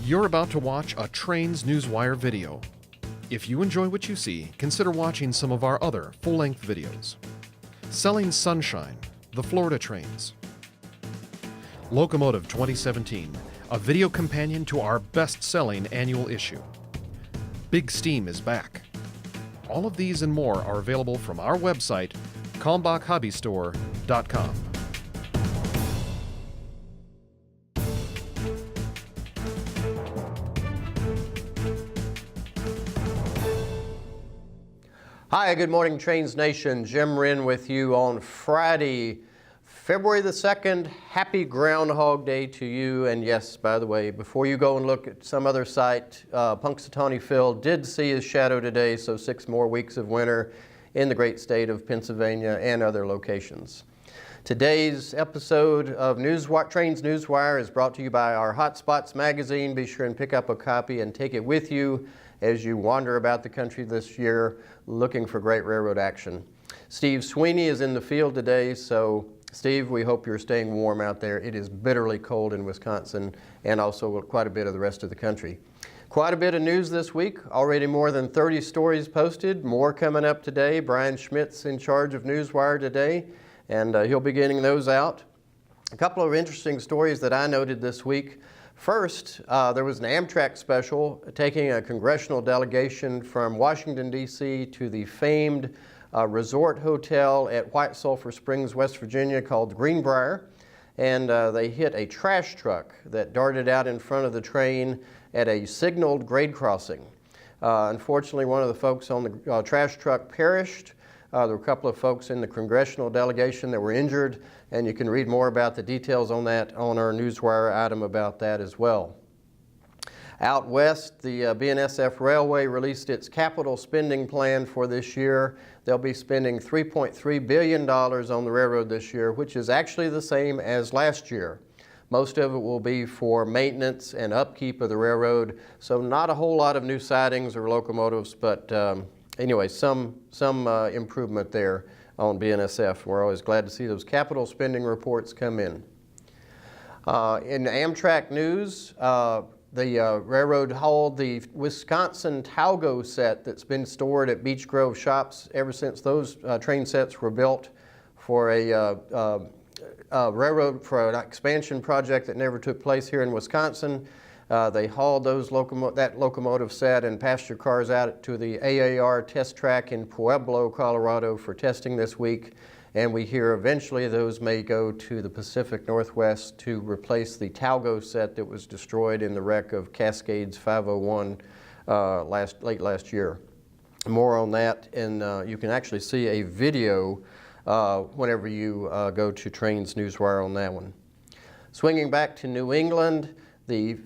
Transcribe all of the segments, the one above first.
You're about to watch a Trains Newswire video. If you enjoy what you see, consider watching some of our other full-length videos. Selling Sunshine, the Florida Trains. Locomotive 2017, a video companion to our best-selling annual issue. Big Steam is back. All of these and more are available from our website, kalmbachhobbystore.com. Hi, good morning, Trains Nation. Jim Wrinn with you on Friday, February the 2nd. Happy Groundhog Day to you. And yes, by the way, before you go and look at some other site, Punxsutawney Phil did see his shadow today, so 6 more weeks of winter in the great state of Pennsylvania and other locations. Today's episode of Trains Newswire is brought to you by our Hotspots magazine. Be sure and pick up a copy and take it with you as you wander about the country this year looking for great railroad action. Steve Sweeney is in the field today, so Steve, we hope you're staying warm out there. It is bitterly cold in Wisconsin and also quite a bit of the rest of the country. Quite a bit of news this week, already more than 30 stories posted, more coming up today. Brian Schmidt's in charge of Newswire today, and he'll be getting those out. A couple of interesting stories that I noted this week. First, there was an Amtrak special taking a congressional delegation from Washington, D.C. to the famed resort hotel at White Sulphur Springs, West Virginia called Greenbrier. And they hit a trash truck that darted out in front of the train at a signaled grade crossing. Unfortunately, one of the folks on the trash truck perished. There were a couple of folks in the Congressional delegation that were injured, and you can read more about the details on that on our Newswire item about that as well. Out west, the BNSF Railway released its capital spending plan for this year. They'll be spending $3.3 billion on the railroad this year, which is actually the same as last year. Most of it will be for maintenance and upkeep of the railroad, so not a whole lot of new sidings or locomotives, but anyway, some improvement there on BNSF. We're always glad to see those capital spending reports come in. In Amtrak news, the railroad hauled the Wisconsin Talgo set that's been stored at Beech Grove shops ever since those train sets were built for a railroad, for an expansion project that never took place here in Wisconsin. They hauled that locomotive set and passenger cars out to the AAR test track in Pueblo, Colorado for testing this week. And we hear eventually those may go to the Pacific Northwest to replace the Talgo set that was destroyed in the wreck of Cascades 501 late last year. More on that, and you can actually see a video whenever you go to Trains Newswire on that one. Swinging back to New England, the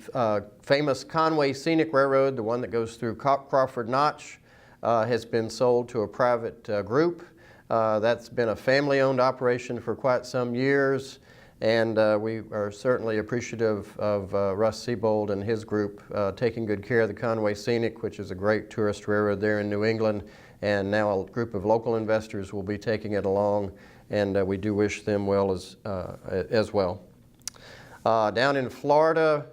famous Conway Scenic Railroad, the one that goes through Crawford Notch, has been sold to a private group. That's been a family-owned operation for quite some years, and we are certainly appreciative of Russ Siebold and his group taking good care of the Conway Scenic, which is a great tourist railroad there in New England, and now a group of local investors will be taking it along, and we do wish them well as well. Down in Florida,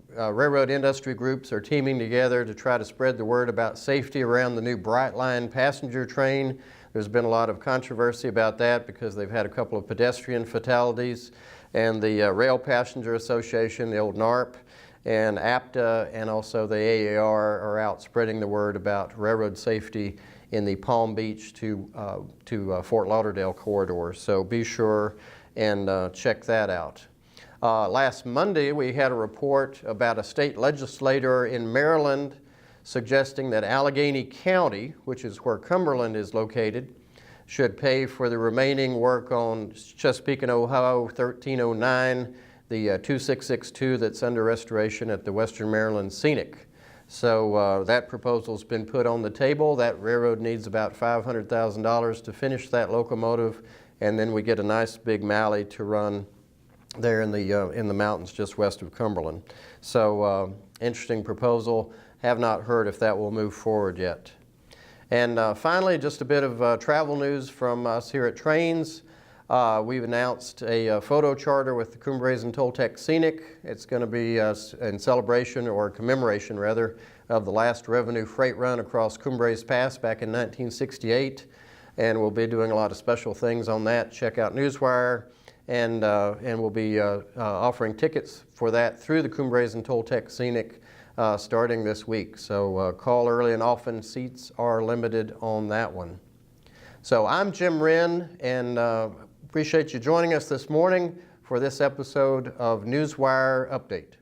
railroad industry groups are teaming together to try to spread the word about safety around the new Brightline passenger train. There's been a lot of controversy about that because they've had a couple of pedestrian fatalities, and the Rail Passenger Association, the old NARP, and APTA, and also the AAR are out spreading the word about railroad safety in the Palm Beach to Fort Lauderdale corridor. So be sure and check that out. Last Monday, we had a report about a state legislator in Maryland suggesting that Allegheny County, which is where Cumberland is located, should pay for the remaining work on Chesapeake and Ohio 1309, the 2662 that's under restoration at the Western Maryland Scenic. So that proposal's been put on the table. That railroad needs about $500,000 to finish that locomotive, and then we get a nice big Malley to run there in the mountains just west of Cumberland. So interesting proposal. Have not heard if that will move forward yet. And finally, just a bit of travel news from us here at Trains. We've announced a photo charter with the Cumbres and Toltec Scenic. It's going to be in celebration, or commemoration rather, of the last revenue freight run across Cumbres Pass back in 1968. And we'll be doing a lot of special things on that. Check out Newswire, and we'll be offering tickets for that through the Cumbres and Toltec Scenic starting this week. So call early and often. Seats are limited on that one. So I'm Jim Wrinn, and appreciate you joining us this morning for this episode of Newswire Update.